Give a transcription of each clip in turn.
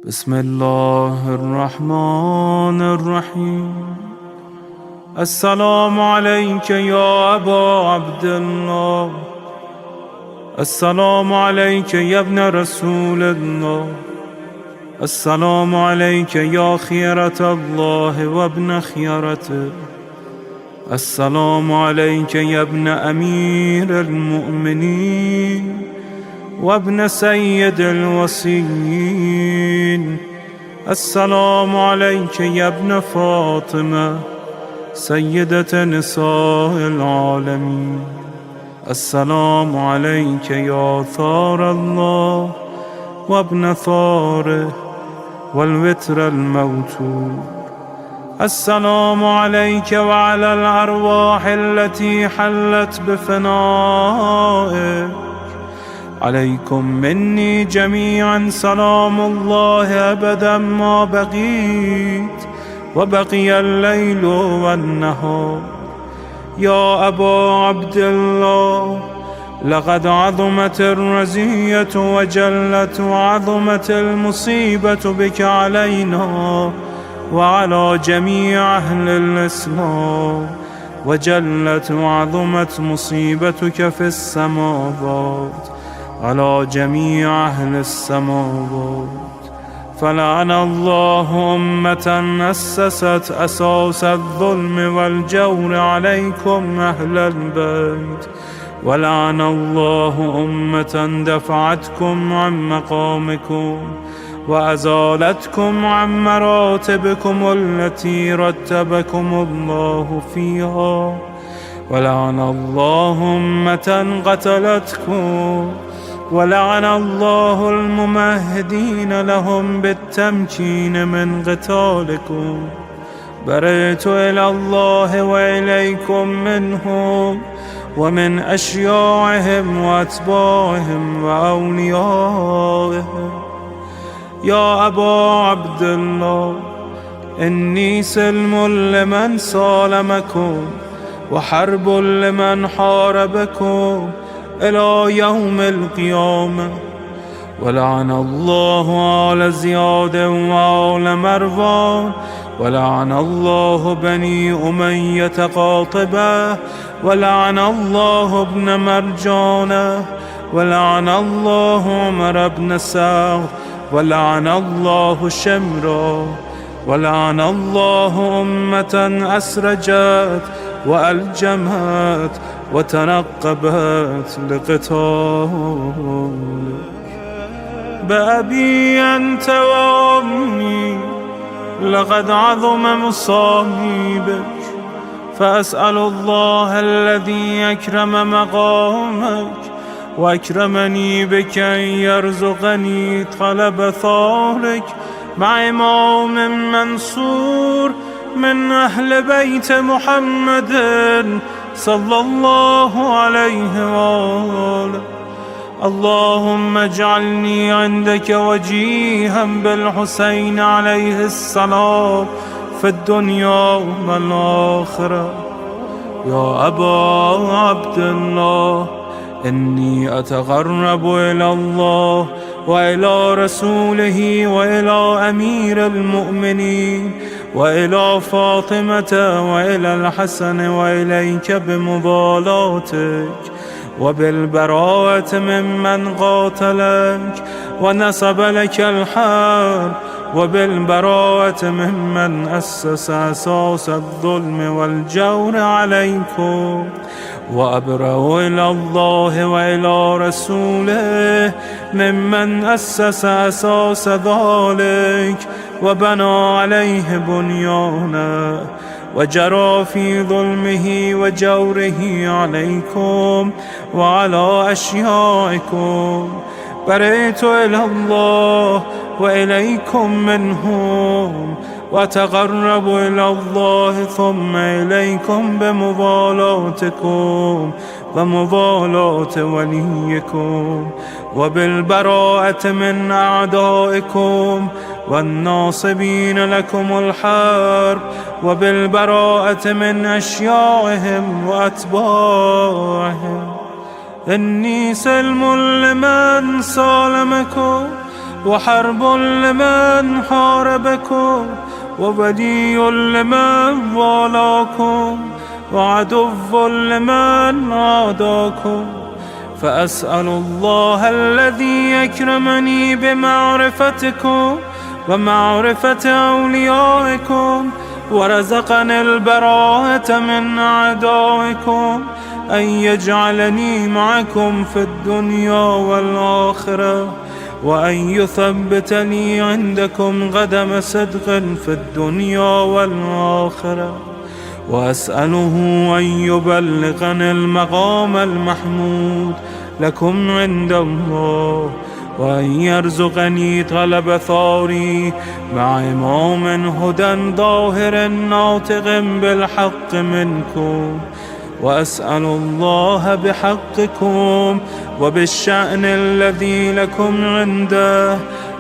بسم الله الرحمن الرحيم. السلام عليك يا أبا عبد الله، السلام عليك يا ابن رسول الله، السلام عليك يا خيرة الله وابن خيرته، السلام عليك يا ابن أمير المؤمنين وابن سيد الوصيين، السلام عليك يا ابن فاطمة سيدة نساء العالمين، السلام عليك يا ثار الله وابن ثاره والوتر الموتور، السلام عليك وعلى الأرواح التي حلت بفنائك، عليكم مني جميعا سلام الله أبدا ما بقيت وبقي الليل والنهار. يا أبا عبد الله، لقد عظمت الرزية وجلت وعظمت المصيبة بك علينا وعلى جميع أهل الإسلام، وجلت وعظمت مصيبتك في السماوات على جميع أهل السماوات. فلعن الله أمة أسست أساس الظلم والجور عليكم أهل البيت، ولعن الله أمة دفعتكم عن مقامكم وأزالتكم عن مراتبكم التي رتبكم الله فيها، ولعن الله أمة قتلتكم، ولعن الله الممهدين لهم بالتمكين من قتالكم. برئت إلى الله وإليكم منهم ومن أشياعهم وأتباعهم وأوليائهم. يا أبا عبد الله، إني سلم لمن سالمكم وحرب لمن حاربكم إلى يوم القيامة. ولعن الله آل زياد وآل مروان، ولعن الله بني أمية قاطبة، ولعن الله ابن مرجانة، ولعن الله عمر بن سعد، ولعن الله شمرا، ولعن الله أمة أسرجت وألجمت وتنقبت لقتالك. بأبي أنت وأمي، لقد عظم مصابك، فأسأل الله الذي أكرم مقامك وأكرمني بك أن يرزقني طلب ثارك مع إمام منصور من أهل بيت محمد صلى الله عليه وآله. اللهم اجعلني عندك وجيها بالحسين عليه السلام في الدنيا والآخرة. يا أبا عبد الله، إني أتقرب إلى الله وإلى رسوله وإلى أمير المؤمنين وإلى فاطمة وإلى الحسن وإليك بمضالاتك وبالبراءة ممن قاتلك ونصب لك الحرب، وبالبراءة ممن أسس أساس الظلم والجور عليكم. وأبرأ إلى الله وإلى رسوله ممن أسس أساس ذلك وبنى عليه بنيانا وجرى في ظلمه وجوره عليكم وعلى أشيائكم. برئت إلى الله وإليكم منهم، وتقرب إلى الله ثم إليكم بمضالاتكم ومضالاة وليكم، وبالبراءة من أعدائكم والناصبين لكم الحرب، وبالبراءة من أشياعهم وأتباعهم. إني سلم لمن سالمكم، وحرب لمن حاربكم، وولي لمن والاكم، وعدو لمن عاداكم. فأسأل الله الذي يكرمني بمعرفتكم ومعرفة أوليائكم، ورزقني البراءة من أعدائكم، أن يجعلني معكم في الدنيا والآخرة، وأن يثبتني عندكم قدم صدق في الدنيا والآخرة. وأسأله أن يبلغني المقام المحمود لكم عند الله، وأن يرزقني طلب ثاري مع إمام هدى ظاهر ناطق بالحق منكم. وأسأل الله بحقكم وبالشأن الذي لكم عنده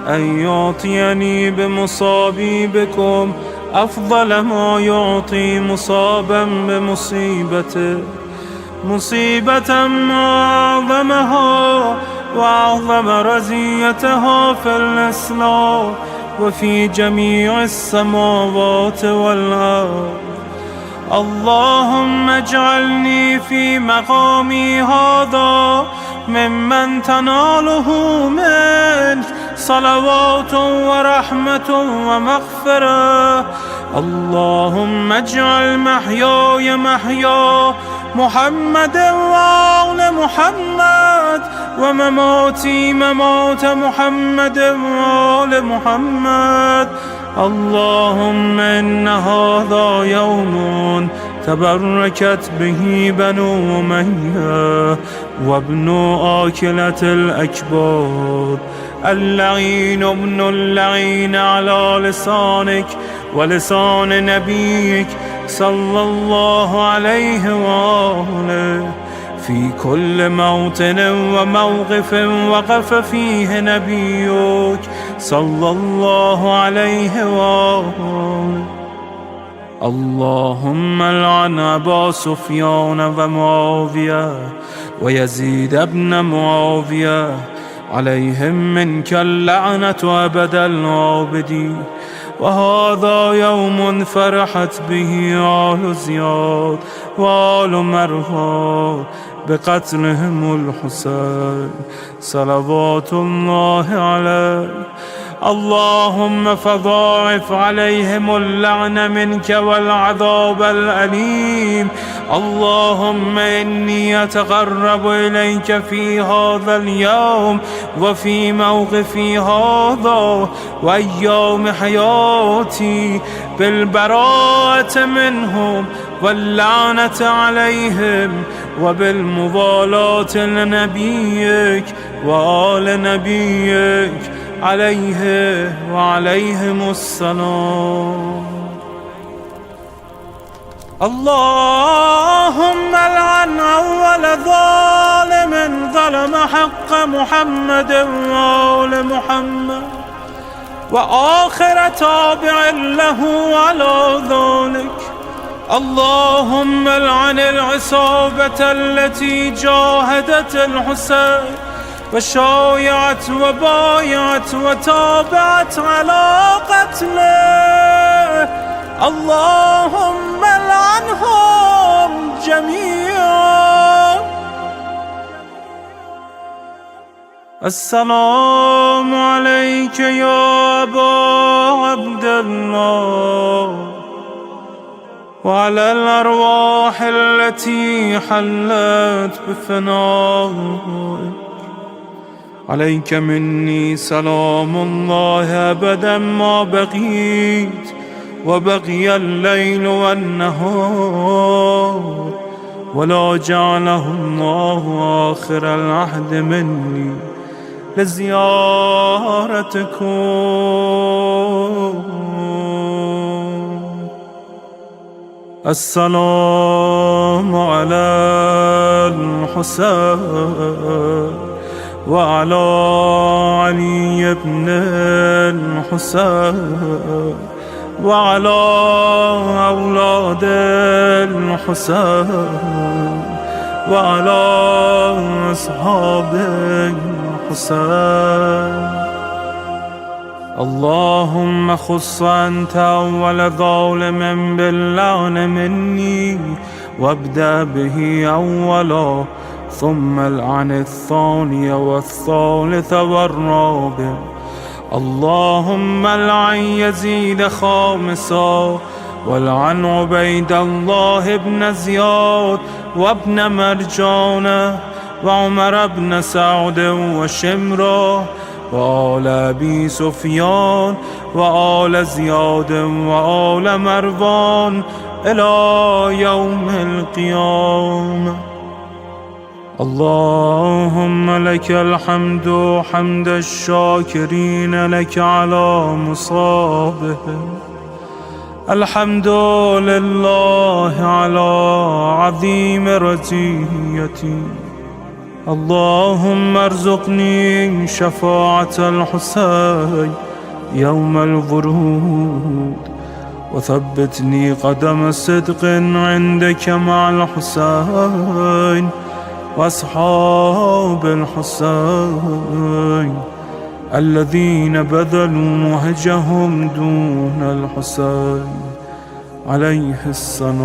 أن يعطيني بمصابي بكم أفضل ما يعطي مصابا بمصيبته، مصيبة أعظمها وأعظم رزيتها في الإسلام وفي جميع السماوات والأرض. اللهم اجعلني في مقامي هذا ممن تناله منك صلوات ورحمة ومغفرة. اللهم اجعل محياي محيا محمد وآل محمد، ومماتي ممات محمد وآل محمد. اللهم إن هذا يوم تبركت به بنو أمية وابن آكلة الأكباد، اللعين ابن اللعين على لسانك ولسان نبيك صلى الله عليه وآله، في كل موطن وموقف وقف فيه نبيك صلى الله عليه وآله. اللهم لعن أبا سفيان ومعاوية ويزيد بن معاوية، عليهم منك اللعنة أبد العابدين. وهذا يوم فرحت به آل زياد وآل مروان بقتلهم الحسين صلوات الله عليه. اللهم فضاعف عليهم اللعن منك والعذاب الأليم. اللهم إني أتقرب إليك في هذا اليوم وفي موقفي هذا وأيام حياتي بالبراءة منهم واللعنة عليهم، وبالموالاة لنبيك وآل نبيك عليه وعليهم السلام. اللهم لعن أول ظالم ظلم حق محمد وآل محمد، وآخر تابع له على ذلك. اللهم لعن العصابة التي جاهدت الحسين وشايعت وبايعت وتابعت على قتله. اللهم لعنهم جميعا. السلام عليك يا أبا عبد الله، وعلى الأرواح التي حلت بفنائك. عليك مني سلام الله أبدا ما بقيت وبقي الليل والنهار، ولا جعله الله آخر العهد مني لزيارتكم. السلام على الحسين وعلى علي بن الحسين وعلى أولاد الحسين وعلى أصحاب الحسين. اللهم خص أنت أول ظالم باللعن مني، وابدأ به أولا، ثم العن الثاني والثالث والرابع. اللهم العن يزيد خامسا، والعن عبيد الله بن زياد وابن مرجانة وعمر بن سعد وشمرة وآل أبي سفيان وآل زياد وآل مروان إلى يوم القيامة. اللهم لك الحمد حمد الشاكرين لك على مصابهم. الحمد لله على عظيم رزيتي. اللهم ارزقني شفاعة الحسين يوم الورود، وثبتني قدم صدق عندك مع الحسين وأصحاب الحسين الذين بذلوا مهجهم دون الحسين عليه السلام.